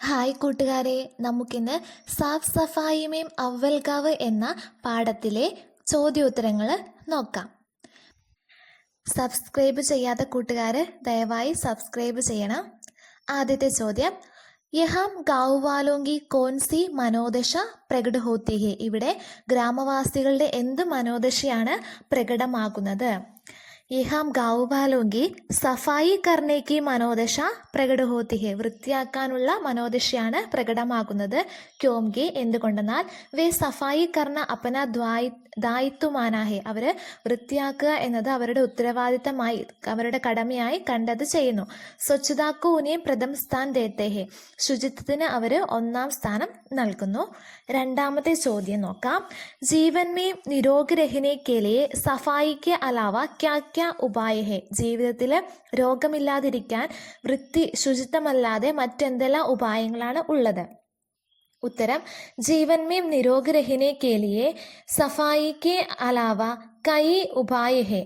Hi കൂട്ടുകാരെ, നമുക്കിന്ന് SAFF സഫായിമേം അവൽഗാവ് എന്ന പാഠത്തിലെ ചോദ്യോത്തരങ്ങൾ നോക്കാം. സബ്സ്ക്രൈബ് ചെയ്യാത്ത കൂട്ടുകാർ ദയവായി സബ്സ്ക്രൈബ് ചെയ്യണം. ആദ്യത്തെ ചോദ്യം, യഹാം ഗാവ് വാലോങ്കി കോൻസി മനോദശ പ്രകട ഹോത്തി ഹെ. ഇവിടെ ഗ്രാമവാസികളുടെ എന്ത് മനോദശയാണ് പ്രകടമാകുന്നത്? യഹാം ഗാവ് വാലോങ്കി സഫായി കർണേക്ക് മനോദശ പ്രകട ഹോത്തി ഹെ. വൃത്തിയാക്കാനുള്ള മനോദശയാണ് പ്രകടമാകുന്നത്. ക്യോംകി എന്തുകൊണ്ടെന്നാൽ വേ സഫായി കർണ അപ്പന ദായിത്വമാനാഹെ. അവർ വൃത്തിയാക്കുക എന്നത് അവരുടെ ഉത്തരവാദിത്തമായി, അവരുടെ കടമയായി കണ്ടത് ചെയ്യുന്നു. സ്വച്ഛതാക്കു ഉനിയും പ്രഥം സ്ഥാൻ ദേത്തെ ഹെ. ശുചിത്വത്തിന് അവർ ഒന്നാം സ്ഥാനം നൽകുന്നു. രണ്ടാമത്തെ ചോദ്യം നോക്കാം. ജീവൻ മേ നിരോഗ് രഹനെ കെ ലിയെ സഫായിക്ക് അലാവ ക്യാ ക്യാ ഉപായ ഹെ. ജീവിതത്തിൽ രോഗമില്ലാതിരിക്കാൻ ശുചിത്വമല്ലാതെ മറ്റെന്തെല്ലാം ഉപായങ്ങളാണ് ഉള്ളത്? ഉത്തരം, ജീവൻ में निरोग रहने के लिए सफाई के अलावा कई उपाय है.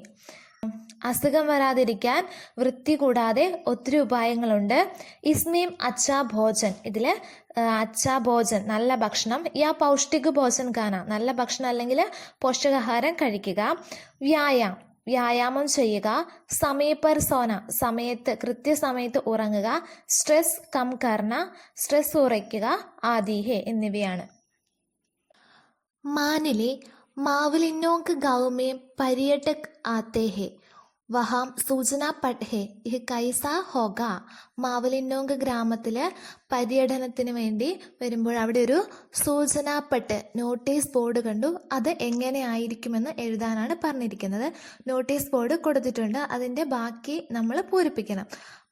അസുഖം വരാതിരിക്കാൻ വൃത്തി കൂടാതെ ഒത്തിരി ഉപായങ്ങളുണ്ട്. ഇസ്മേം അച്ഛാ ഭോജൻ. ഇതിൽ അച്ഛാ ഭോജൻ നല്ല ഭക്ഷണം, യാ പൗഷ്ടിക് ഭോജൻ ഖാന നല്ല ഭക്ഷണം അല്ലെങ്കിൽ പോഷകാഹാരം കഴിക്കുക. വ്യായാമം ചെയ്യുക. സമയപ്പർ സോന കൃത്യസമയത്ത് ഉറങ്ങുക. സ്ട്രെസ് കം കർണ സ്ട്രെസ് കുറയ്ക്കുക. ആദിഹെ എന്നിവയാണ്. മാനിലെ മാവലിനോങ്ക് ഗാവ് മേ പര്യടക് ആത്തെ ഹെ. വഹാം സൂചന പട്ട് ഹെ യഹ് കൈസാ ഹോഗ. മാവലിനോങ്ക് ഗ്രാമത്തിൽ പര്യടനത്തിന് വേണ്ടി വരുമ്പോൾ അവിടെ ഒരു സൂചനാപ്പട്ട് നോട്ടീസ് ബോർഡ് കണ്ടു. അത് എങ്ങനെ ആയിരിക്കുമെന്ന് എഴുതാനാണ് പറഞ്ഞിരിക്കുന്നത്. നോട്ടീസ് ബോർഡ് കൊടുത്തിട്ടുണ്ട്, അതിൻ്റെ ബാക്കി നമ്മൾ പൂരിപ്പിക്കണം.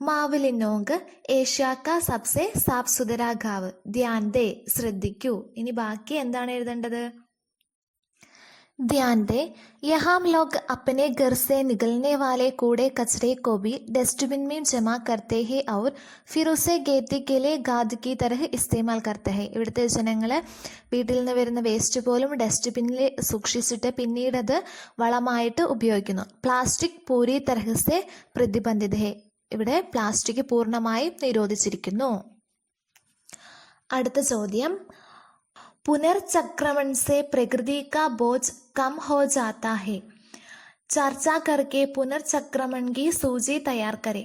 മാവലിനോങ്ക് ഏഷ്യാക്ക സബ്സെ സാഫ് സുതരാ ഗാവ്. ധ്യാൻ ദേ ശ്രദ്ധിക്കൂ. ഇനി ബാക്കി എന്താണ് എഴുതേണ്ടത്? ध्यान दें, यहाँ हम लोग अपने घर से निकलने वाले कूड़े कचरे को भी डस्टबिन में जमा करते हैं और फिर उसे खेती के लिए खाद की तरह इस्तेमाल करते हैं. ഇവിടുത്തെ ജനങ്ങൾ വീട്ടിൽ നിന്ന് വരുന്ന വേസ്റ്റ് പോലും ഡസ്റ്റ്ബിന്നിൽ സൂക്ഷിച്ചിട്ട് പിന്നീട് അത് വളമായിട്ട് ഉപയോഗിക്കുന്നു. പ്ലാസ്റ്റിക് പൂരി തരഹസെ പ്രതിബന്ധിത ഹെ. ഇവിടെ പ്ലാസ്റ്റിക് പൂർണ്ണമായും നിരോധിച്ചിരിക്കുന്നു. അടുത്ത ചോദ്യം, पुनर्चक्रमण से प्रकृति का बोझ कम हो जाता है. चर्चा करके पुनर्चक्रमण की सूची तैयार करें.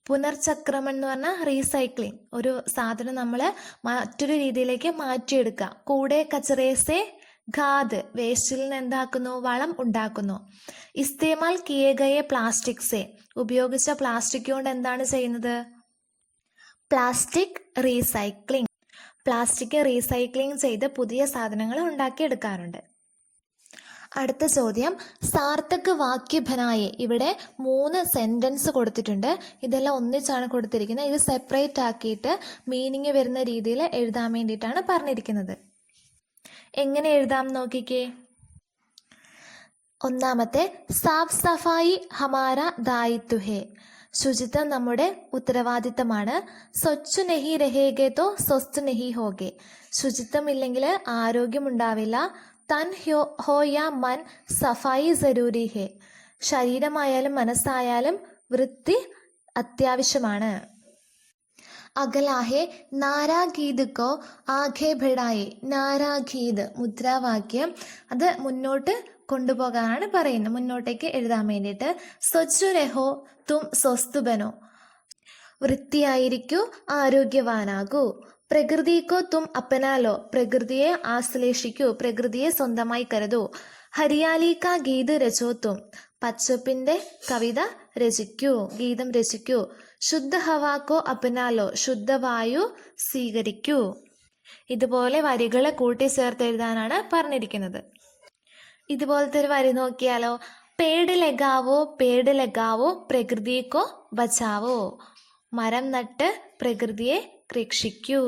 പുനർചക്രമൺ എന്ന് പറഞ്ഞാൽ റീസൈക്ലിംഗ്. ഒരു സാധനം നമ്മൾ മറ്റൊരു രീതിയിലേക്ക് മാറ്റിയെടുക്കുക. കൂടെ കച്ചറേസെ ഖാദ്. വേസ്റ്റിൽ നിന്ന് എന്താക്കുന്നു? വളം ഉണ്ടാക്കുന്നു. ഇസ്തേമാൽ കിയേ ഗയെ പ്ലാസ്റ്റിക്സെ. ഉപയോഗിച്ച പ്ലാസ്റ്റിക് കൊണ്ട് എന്താണ് ചെയ്യുന്നത്? Plastic recycling. പ്ലാസ്റ്റിക് റീസൈക്ലിംഗ് ചെയ്ത് പുതിയ സാധനങ്ങൾ ഉണ്ടാക്കിയെടുക്കാറുണ്ട്. അടുത്ത ചോദ്യം, സാർത്ഥക് വാക്യ ബനായെ. ഇവിടെ 3 സെൻറ്റൻസ് കൊടുത്തിട്ടുണ്ട്. ഇതെല്ലാം ഒന്നിച്ചാണ് കൊടുത്തിരിക്കുന്നത്. ഇത് സെപ്പറേറ്റ് ആക്കിയിട്ട് മീനിങ് വരുന്ന രീതിയിൽ എഴുതാൻ വേണ്ടിയിട്ടാണ് പറഞ്ഞിരിക്കുന്നത്. എങ്ങനെ എഴുതാം നോക്കിക്കേ. ഒന്നാമത്തെ, സാഫ് സഫായി ഹമാര ദായിത്വ ഹെ. ശുചിത്വം നമ്മുടെ ഉത്തരവാദിത്തമാണ്. സ്വച്ഛ് നഹി രഹേഗെ തോ സ്വസ്ഥ നഹി ഹോഗെ. ശുചിത്വം ഇല്ലെങ്കിൽ ആരോഗ്യമുണ്ടാവില്ല. തൻ ഹോ യാ മൻ സഫായി ജരൂരി ഹെ. ശരീരമായാലും മനസ്സായാലും വൃത്തി അത്യാവശ്യമാണ്. അഗലാഹെ നാരാഗീത് കോ ആഘെ ബിടായെ. നാരാഗീത് മുദ്രാവാക്യം, അത് മുന്നോട്ട് കൊണ്ടുപോകാനാണ് പറയുന്നത്, മുന്നോട്ടേക്ക് എഴുതാൻ വേണ്ടിയിട്ട്. സ്വച്ഛ് രഹോ തും സ്വസ്ഥ ബനോ. വൃത്തിയായിരിക്കൂ, ആരോഗ്യവാനാകൂ. പ്രകൃതിക്കോ തും അപ്പനാലോ. പ്രകൃതിയെ ആശ്ലേഷിക്കൂ, പ്രകൃതിയെ സ്വന്തമായി കരുതൂ. ഹരിയാലി കാ ഗീത് രചോ തും. പച്ചപ്പിന്റെ കവിത രചിക്കൂ, ഗീതം രചിക്കൂ. ശുദ്ധ ഹവാക്കോ അപ്പനാലോ. ശുദ്ധവായു സ്വീകരിക്കൂ. ഇതുപോലെ വരികൾ കൂട്ടിച്ചേർത്ത് എഴുതാനാണ് പറഞ്ഞിരിക്കുന്നത്. ഇതുപോലത്തെ ഒരു വരി നോക്കിയാലോ. പേട് ലഗാവോ പ്രകൃതിക്കോ ബച്ചാവോ. മരം നട്ട് പ്രകൃതിയെ രക്ഷിക്കൂ.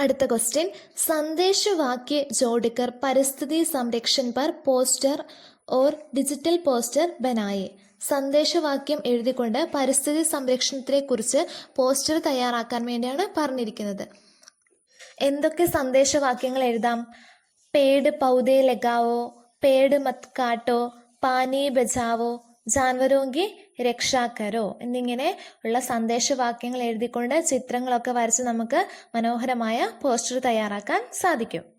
അടുത്ത ക്വസ്റ്റ്യൻ, സന്ദേശ വാക്യ ജോഡിക്കർ പരിസ്ഥിതി സംരക്ഷൺ പർ പോസ്റ്റർ ഓർ ഡിജിറ്റൽ പോസ്റ്റർ ബനായെ. സന്ദേശവാക്യം എഴുതിക്കൊണ്ട് പരിസ്ഥിതി സംരക്ഷണത്തെ കുറിച്ച് പോസ്റ്റർ തയ്യാറാക്കാൻ വേണ്ടിയാണ് പറഞ്ഞിരിക്കുന്നത്. എന്തൊക്കെ സന്ദേശവാക്യങ്ങൾ എഴുതാം? पेड़ पौधे लगाओ, पेड़ मत काटो, पानी बचाओ, जानवरों की രക്ഷാകരോ എന്നിങ്ങനെ ഉള്ള സന്ദേശവാക്യങ്ങൾ എഴുതിക്കൊണ്ട് ചിത്രങ്ങളൊക്കെ വരച്ച് നമുക്ക് മനോഹരമായ പോസ്റ്റർ തയ്യാറാക്കാൻ സാധിക്കും.